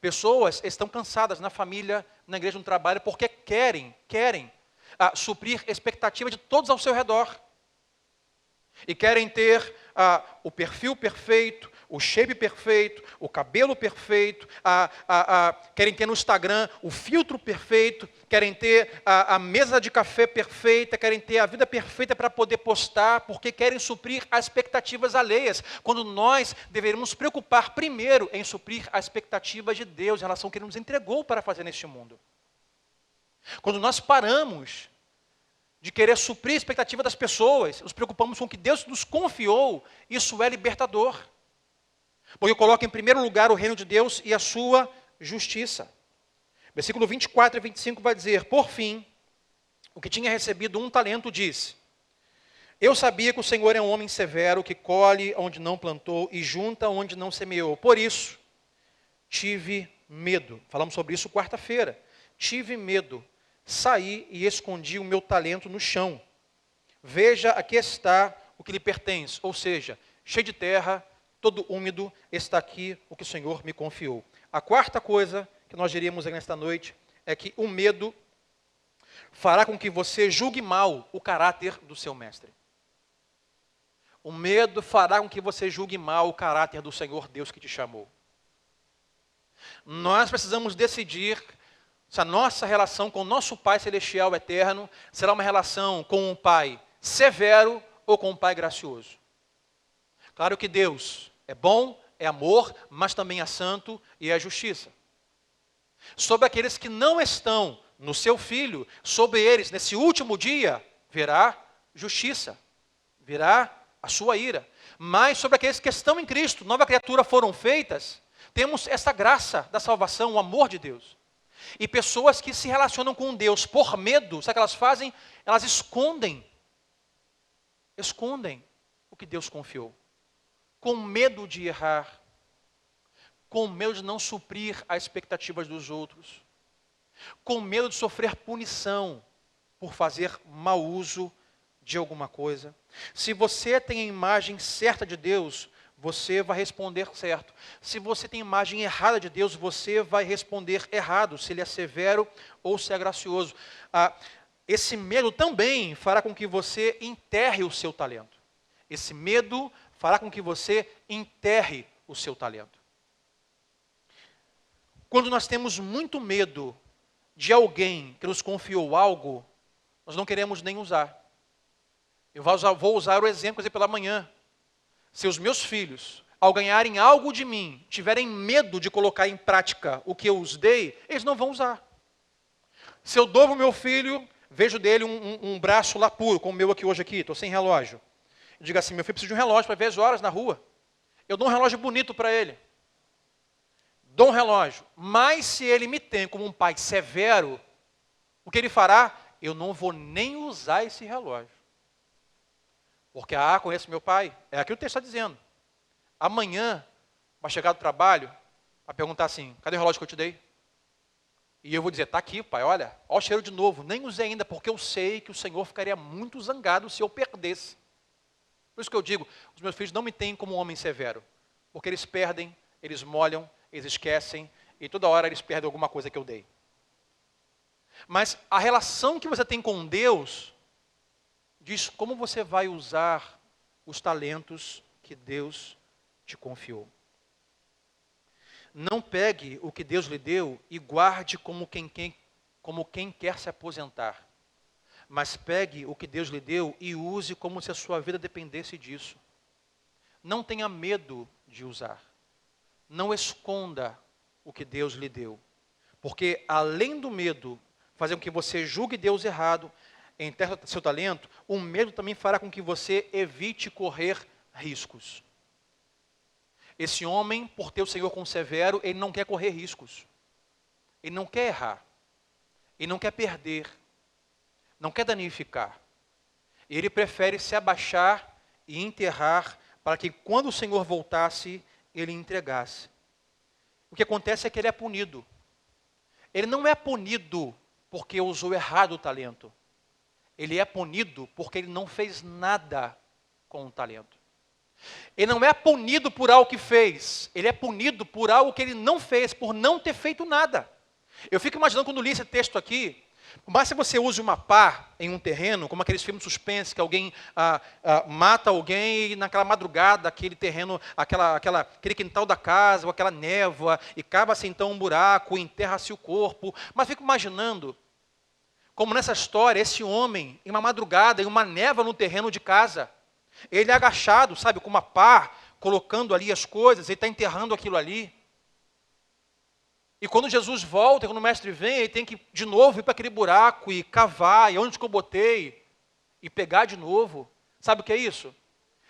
A: Pessoas estão cansadas na família, na igreja, no trabalho, porque querem suprir expectativa de todos ao seu redor. E querem ter o perfil perfeito, o shape perfeito, o cabelo perfeito, querem ter no Instagram o filtro perfeito, querem ter a mesa de café perfeita, querem ter a vida perfeita para poder postar, porque querem suprir as expectativas alheias, quando nós deveríamos nos preocupar primeiro em suprir as expectativas de Deus em relação ao que Ele nos entregou para fazer neste mundo. Quando nós paramos de querer suprir a expectativa das pessoas, nos preocupamos com o que Deus nos confiou, isso é libertador. Porque coloca em primeiro lugar o reino de Deus e a sua justiça. Versículo 24 e 25 vai dizer, por fim, o que tinha recebido 1 talento disse, eu sabia que o Senhor é um homem severo, que colhe onde não plantou e junta onde não semeou. Por isso, tive medo. Falamos sobre isso quarta-feira. Tive medo. Saí e escondi o meu talento no chão. Veja, aqui está o que lhe pertence, ou seja, cheio de terra, todo úmido, está aqui o que o Senhor me confiou. A quarta coisa que nós diríamos nesta noite é que o medo fará com que você julgue mal o caráter do seu mestre. O medo fará com que você julgue mal o caráter do Senhor Deus que te chamou. Nós precisamos decidir se a nossa relação com o nosso Pai Celestial Eterno será uma relação com um Pai severo ou com um Pai gracioso. Claro que Deus é bom, é amor, mas também é santo e é justiça. Sobre aqueles que não estão no seu Filho, sobre eles, nesse último dia, virá justiça, virá a sua ira. Mas sobre aqueles que estão em Cristo, nova criatura foram feitas, temos essa graça da salvação, o amor de Deus. E pessoas que se relacionam com Deus por medo, sabe o que elas fazem? Elas escondem o que Deus confiou. Com medo de errar, com medo de não suprir as expectativas dos outros, com medo de sofrer punição por fazer mau uso de alguma coisa. Se você tem a imagem certa de Deus, você vai responder certo. Se você tem a imagem errada de Deus, você vai responder errado, se Ele é severo ou se é gracioso. Esse medo também fará com que você enterre o seu talento. Esse medo fará com que você enterre o seu talento. Quando nós temos muito medo de alguém que nos confiou algo, nós não queremos nem usar. Eu vou usar o exemplo pela manhã. Se os meus filhos, ao ganharem algo de mim, tiverem medo de colocar em prática o que eu os dei, eles não vão usar. Se eu dou para o meu filho, vejo dele um braço lá puro, como o meu hoje aqui, estou sem relógio. Eu digo assim, meu filho precisa de um relógio para ver as horas na rua. Eu dou um relógio bonito para ele. Dou um relógio. Mas se ele me tem como um pai severo, o que ele fará? Eu não vou nem usar esse relógio. Porque, conheço meu pai. É aquilo que o texto está dizendo. Amanhã, vai chegar do trabalho, vai perguntar assim, cadê o relógio que eu te dei? E eu vou dizer, está aqui, pai, olha o cheiro de novo. Nem usei ainda, porque eu sei que o Senhor ficaria muito zangado se eu perdesse. Por isso que eu digo, os meus filhos não me têm como um homem severo. Porque eles perdem, eles molham, eles esquecem, e toda hora eles perdem alguma coisa que eu dei. Mas a relação que você tem com Deus diz como você vai usar os talentos que Deus te confiou. Não pegue o que Deus lhe deu e guarde como quem quer se aposentar. Mas pegue o que Deus lhe deu e use como se a sua vida dependesse disso. Não tenha medo de usar. Não esconda o que Deus lhe deu. Porque além do medo fazer com que você julgue Deus errado, enterre seu talento, o medo também fará com que você evite correr riscos. Esse homem, por ter o Senhor como severo, ele não quer correr riscos. Ele não quer errar. Ele não quer perder. Não quer danificar. Ele prefere se abaixar e enterrar para que quando o Senhor voltasse, ele entregasse. O que acontece é que ele é punido. Ele não é punido porque usou errado o talento. Ele é punido porque ele não fez nada com o talento. Ele não é punido por algo que fez. Ele é punido por algo que ele não fez, por não ter feito nada. Eu fico imaginando quando li esse texto aqui, por mais que você use uma pá em um terreno, como aqueles filmes de suspense, que alguém mata alguém e naquela madrugada, aquele terreno, aquele quintal da casa, ou aquela névoa, e cava-se então um buraco, e enterra-se o corpo. Mas fico imaginando, como nessa história, esse homem, em uma madrugada, em uma névoa no terreno de casa, ele é agachado, sabe, com uma pá, colocando ali as coisas, ele está enterrando aquilo ali. E quando Jesus volta, quando o mestre vem, ele tem que de novo ir para aquele buraco e cavar, e onde que eu botei, e pegar de novo. Sabe o que é isso?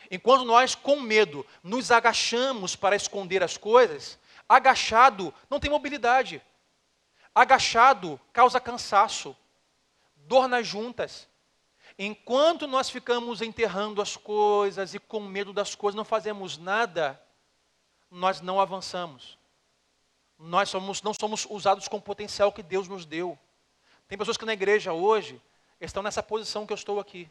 A: Enquanto nós, com medo, nos agachamos para esconder as coisas, agachado não tem mobilidade. Agachado causa cansaço, dor nas juntas. Enquanto nós ficamos enterrando as coisas e com medo das coisas, não fazemos nada, nós não avançamos. Nós não somos usados com o potencial que Deus nos deu. Tem pessoas que na igreja hoje estão nessa posição que eu estou aqui.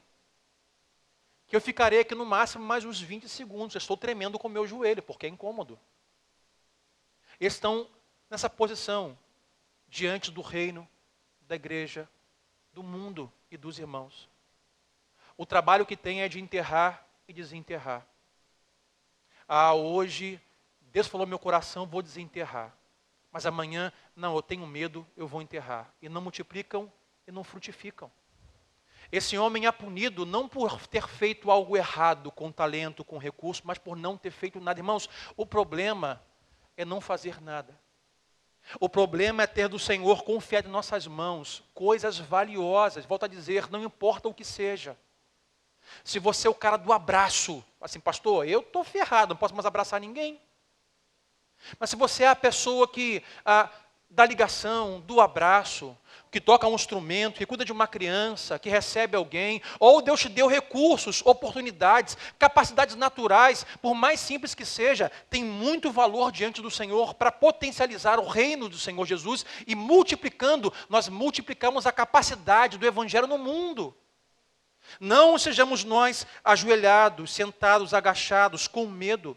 A: que eu ficarei aqui no máximo mais uns 20 segundos. Eu estou tremendo com o meu joelho, porque é incômodo. Eles estão nessa posição, diante do reino, da igreja, do mundo e dos irmãos. O trabalho que tem é de enterrar e desenterrar. Hoje, Deus falou no meu coração, vou desenterrar. Mas amanhã, não, eu tenho medo, eu vou enterrar. E não multiplicam e não frutificam. Esse homem é punido não por ter feito algo errado com talento, com recurso, mas por não ter feito nada. Irmãos, o problema é não fazer nada. O problema é ter do Senhor confiado em nossas mãos coisas valiosas. Volto a dizer, não importa o que seja. Se você é o cara do abraço, assim, pastor, eu estou ferrado, não posso mais abraçar ninguém. Mas se você é a pessoa que da ligação, do abraço, que toca um instrumento, que cuida de uma criança, que recebe alguém, ou Deus te deu recursos, oportunidades, capacidades naturais, por mais simples que seja, tem muito valor diante do Senhor para potencializar o reino do Senhor Jesus e multiplicando, nós multiplicamos a capacidade do Evangelho no mundo. Não sejamos nós ajoelhados, sentados, agachados, com medo.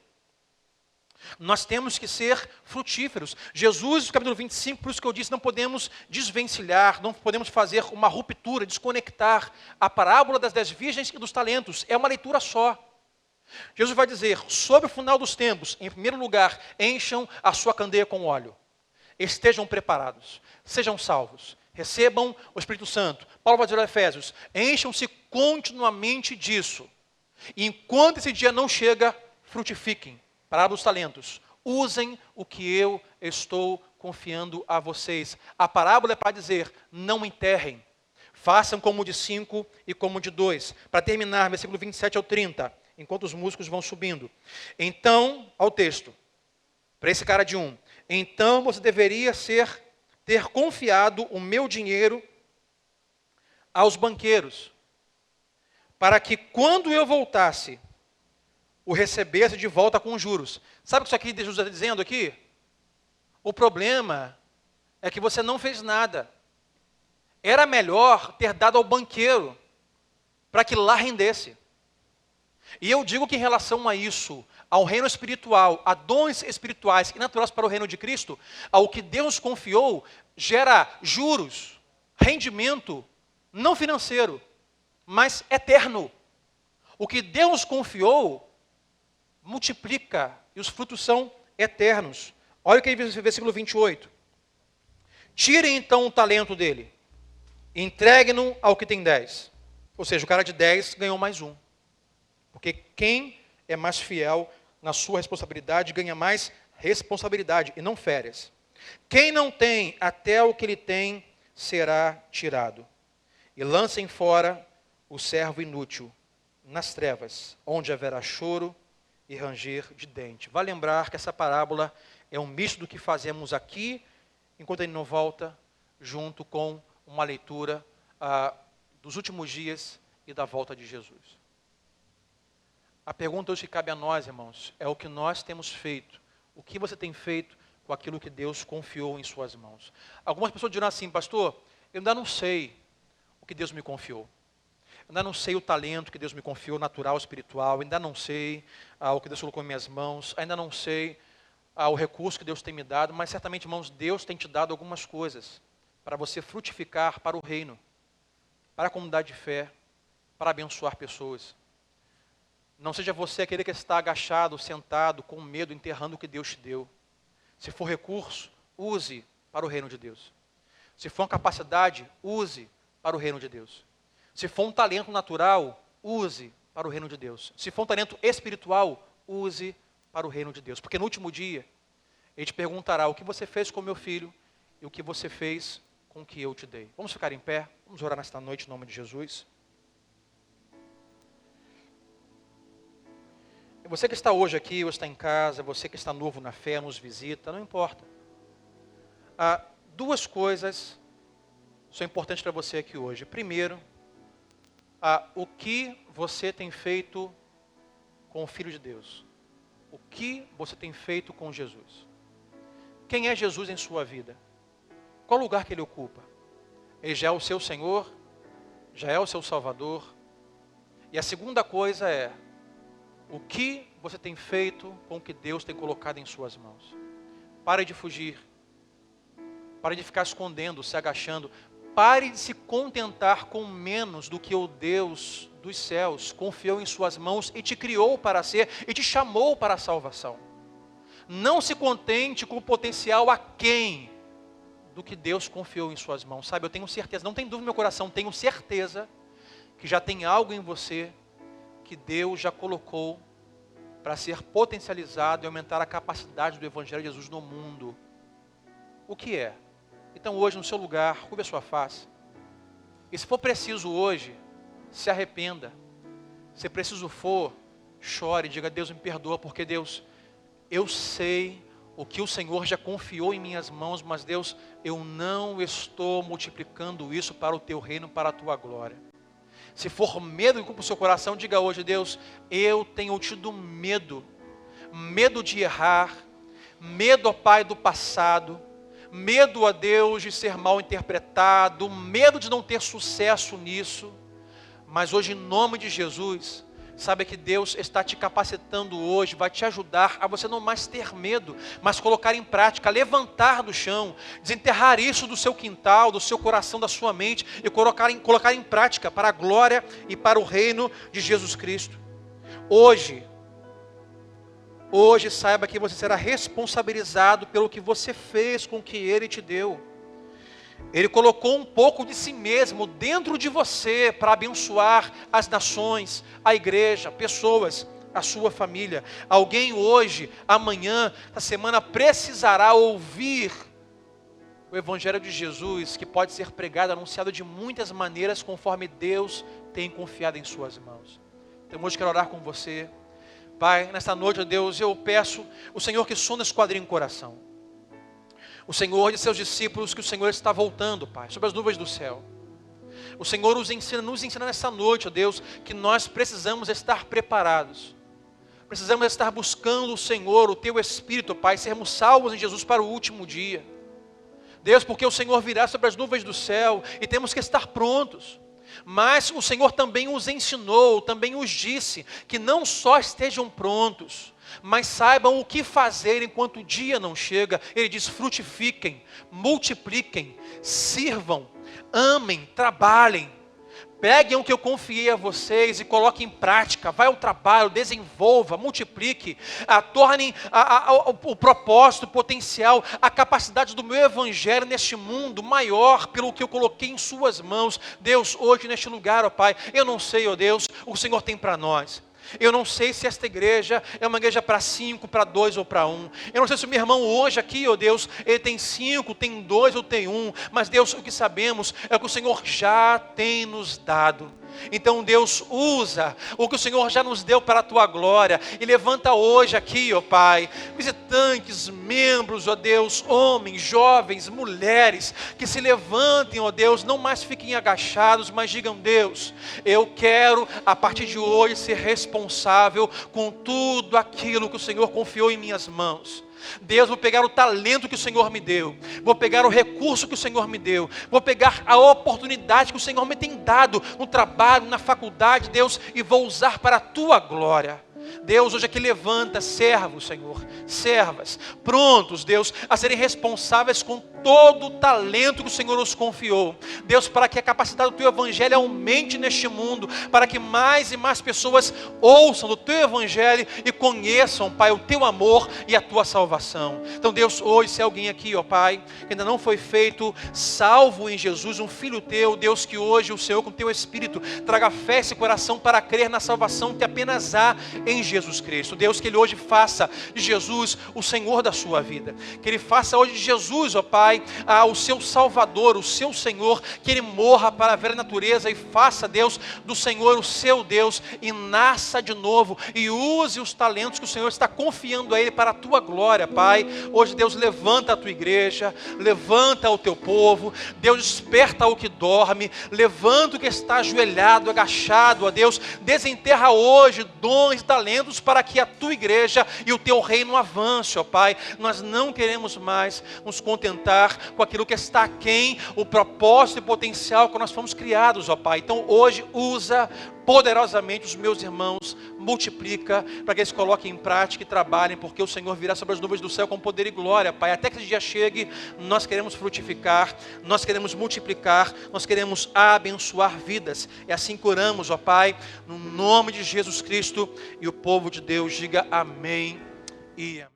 A: Nós temos que ser frutíferos. Jesus, no capítulo 25, por isso que eu disse, não podemos desvencilhar, não podemos fazer uma ruptura, desconectar a parábola das 10 virgens e dos talentos. É uma leitura só. Jesus vai dizer, sobre o final dos tempos, em primeiro lugar, encham a sua candeia com óleo. Estejam preparados, sejam salvos, recebam o Espírito Santo. Paulo vai dizer a Efésios, encham-se continuamente disso. E enquanto esse dia não chega, frutifiquem. Parábola dos talentos. Usem o que eu estou confiando a vocês. A parábola é para dizer, não enterrem. Façam como de 5 e como de 2. Para terminar, versículo 27 ao 30, enquanto os músicos vão subindo. Então, ao texto, para esse cara de 1. Então você deveria ter confiado o meu dinheiro aos banqueiros, para que quando eu voltasse, o recebesse de volta com juros. Sabe o que isso aqui Jesus está dizendo aqui? O problema é que você não fez nada. Era melhor ter dado ao banqueiro, para que lá rendesse. E eu digo que em relação a isso, ao reino espiritual, a dons espirituais e naturais para o reino de Cristo, ao que Deus confiou, gera juros, rendimento, não financeiro, mas eterno. O que Deus confiou, multiplica, e os frutos são eternos. Olha o que diz no versículo 28. Tirem então o talento dele, entreguem-no ao que tem 10. Ou seja, o cara de 10 ganhou mais um. Porque quem é mais fiel na sua responsabilidade, ganha mais responsabilidade, e não férias. Quem não tem, até o que ele tem, será tirado. E lancem fora o servo inútil, nas trevas, onde haverá choro e ranger de dente. Vale lembrar que essa parábola é um misto do que fazemos aqui, enquanto ele não volta, junto com uma leitura dos últimos dias e da volta de Jesus. A pergunta hoje que cabe a nós, irmãos, é o que nós temos feito. O que você tem feito com aquilo que Deus confiou em suas mãos? Algumas pessoas dirão assim, pastor, eu ainda não sei o que Deus me confiou. Ainda não sei o talento que Deus me confiou, natural, espiritual. Ainda não sei o que Deus colocou em minhas mãos. Ainda não sei o recurso que Deus tem me dado. Mas certamente, irmãos, Deus tem te dado algumas coisas para você frutificar para o reino, para a comunidade de fé, para abençoar pessoas. Não seja você aquele que está agachado, sentado, com medo, enterrando o que Deus te deu. Se for recurso, use para o reino de Deus. Se for uma capacidade, use para o reino de Deus. Se for um talento natural, use para o reino de Deus. Se for um talento espiritual, use para o reino de Deus. Porque no último dia, Ele te perguntará o que você fez com o meu filho e o que você fez com o que eu te dei. Vamos ficar em pé, vamos orar nesta noite em nome de Jesus. Você que está hoje aqui, ou está em casa, você que está novo na fé, nos visita, não importa. Duas coisas são importantes para você aqui hoje. Primeiro, o que você tem feito com o Filho de Deus? O que você tem feito com Jesus? Quem é Jesus em sua vida? Qual lugar que Ele ocupa? Ele já é o seu Senhor? Já é o seu Salvador? E a segunda coisa é, o que você tem feito com o que Deus tem colocado em suas mãos? Pare de fugir. Pare de ficar escondendo, se agachando. Pare de se contentar com menos do que o Deus dos céus confiou em suas mãos e te criou para ser e te chamou para a salvação. Não se contente com o potencial aquém do que Deus confiou em suas mãos. Sabe, eu tenho certeza, não tem dúvida no meu coração, tenho certeza que já tem algo em você que Deus já colocou para ser potencializado e aumentar a capacidade do Evangelho de Jesus no mundo. O que é? Então hoje no seu lugar, curve a sua face. E se for preciso hoje, se arrependa. Se preciso for, chore, diga: Deus me perdoa, porque Deus, eu sei o que o Senhor já confiou em minhas mãos, mas Deus, eu não estou multiplicando isso para o teu reino, para a tua glória. Se for medo que ocupa o seu coração, diga hoje: Deus, eu tenho tido medo de errar, medo, ó Pai, do passado, medo, ó Deus, de ser mal interpretado, medo de não ter sucesso nisso, mas hoje, em nome de Jesus, sabe que Deus está te capacitando hoje, vai te ajudar a você não mais ter medo, mas colocar em prática, levantar do chão, desenterrar isso do seu quintal, do seu coração, da sua mente, e colocar em prática para a glória e para o reino de Jesus Cristo. Hoje saiba que você será responsabilizado pelo que você fez com o que Ele te deu. Ele colocou um pouco de si mesmo dentro de você para abençoar as nações, a igreja, pessoas, a sua família. Alguém hoje, amanhã, essa semana precisará ouvir o Evangelho de Jesus, que pode ser pregado, anunciado de muitas maneiras, conforme Deus tem confiado em suas mãos. Então hoje quero orar com você. Pai, nesta noite, ó Deus, eu peço o Senhor que sonda esse quadrinho no coração. O Senhor de seus discípulos, que o Senhor está voltando, Pai, sobre as nuvens do céu. O Senhor nos ensina nessa noite, ó Deus, que nós precisamos estar preparados. Precisamos estar buscando o Senhor, o Teu Espírito, Pai, sermos salvos em Jesus para o último dia. Deus, porque o Senhor virá sobre as nuvens do céu e temos que estar prontos. Mas o Senhor também os ensinou, também os disse, que não só estejam prontos, mas saibam o que fazer enquanto o dia não chega. Ele diz: frutifiquem, multipliquem, sirvam, amem, trabalhem. Peguem o que eu confiei a vocês e coloquem em prática. Vai ao trabalho, desenvolva, multiplique, tornem o propósito, o potencial, a capacidade do meu evangelho neste mundo maior pelo que eu coloquei em suas mãos. Deus, hoje neste lugar, ó Pai, eu não sei, ó Deus, o que o Senhor tem para nós. Eu não sei se esta igreja é uma igreja para 5, para 2 ou para 1. Eu não sei se o meu irmão hoje aqui, ó Deus, ele tem 5, tem 2 ou tem 1. Mas Deus, o que sabemos é que o Senhor já tem nos dado. Então Deus, usa o que o Senhor já nos deu para a Tua glória. E levanta hoje aqui, ó Pai, visitantes, membros, ó Deus, homens, jovens, mulheres, que se levantem, ó Deus, não mais fiquem agachados, mas digam: Deus, eu quero a partir de hoje ser responsável com tudo aquilo que o Senhor confiou em minhas mãos. Deus, vou pegar o talento que o Senhor me deu, vou pegar o recurso que o Senhor me deu, vou pegar a oportunidade que o Senhor me tem dado no trabalho, na faculdade, Deus, e vou usar para a Tua glória. Deus, hoje aqui levanta servos, Senhor, servas, prontos, Deus, a serem responsáveis com todo o talento que o Senhor nos confiou. Deus, para que a capacidade do Teu Evangelho aumente neste mundo, para que mais e mais pessoas ouçam do Teu Evangelho e conheçam, Pai, o Teu amor e a Tua salvação. Então, Deus, hoje, se alguém aqui, ó Pai, que ainda não foi feito salvo em Jesus, um filho Teu, Deus, que hoje o Senhor, com o Teu Espírito, traga fé esse coração para crer na salvação que apenas há em Jesus Cristo. Deus, que Ele hoje faça de Jesus o Senhor da sua vida. Que Ele faça hoje de Jesus, ó Pai, o seu Salvador, o seu Senhor. Que Ele morra para a velha natureza e faça, Deus, do Senhor o seu Deus, e nasça de novo e use os talentos que o Senhor está confiando a Ele para a Tua glória, Pai. Hoje, Deus, levanta a Tua igreja, levanta o Teu povo. Deus, desperta o que dorme, levanta o que está ajoelhado, agachado, ó Deus. Desenterra hoje dons e talentos para que a Tua igreja e o Teu reino avance, ó Pai. Nós não queremos mais nos contentar com aquilo que está aquém, o propósito e potencial que nós fomos criados, ó Pai. Então hoje usa poderosamente os meus irmãos, multiplica, para que eles coloquem em prática e trabalhem, porque o Senhor virá sobre as nuvens do céu com poder e glória, Pai. Até que esse dia chegue, nós queremos frutificar, nós queremos multiplicar, nós queremos abençoar vidas. E assim curamos, ó Pai, no nome de Jesus Cristo, e o povo de Deus diga amém e amém.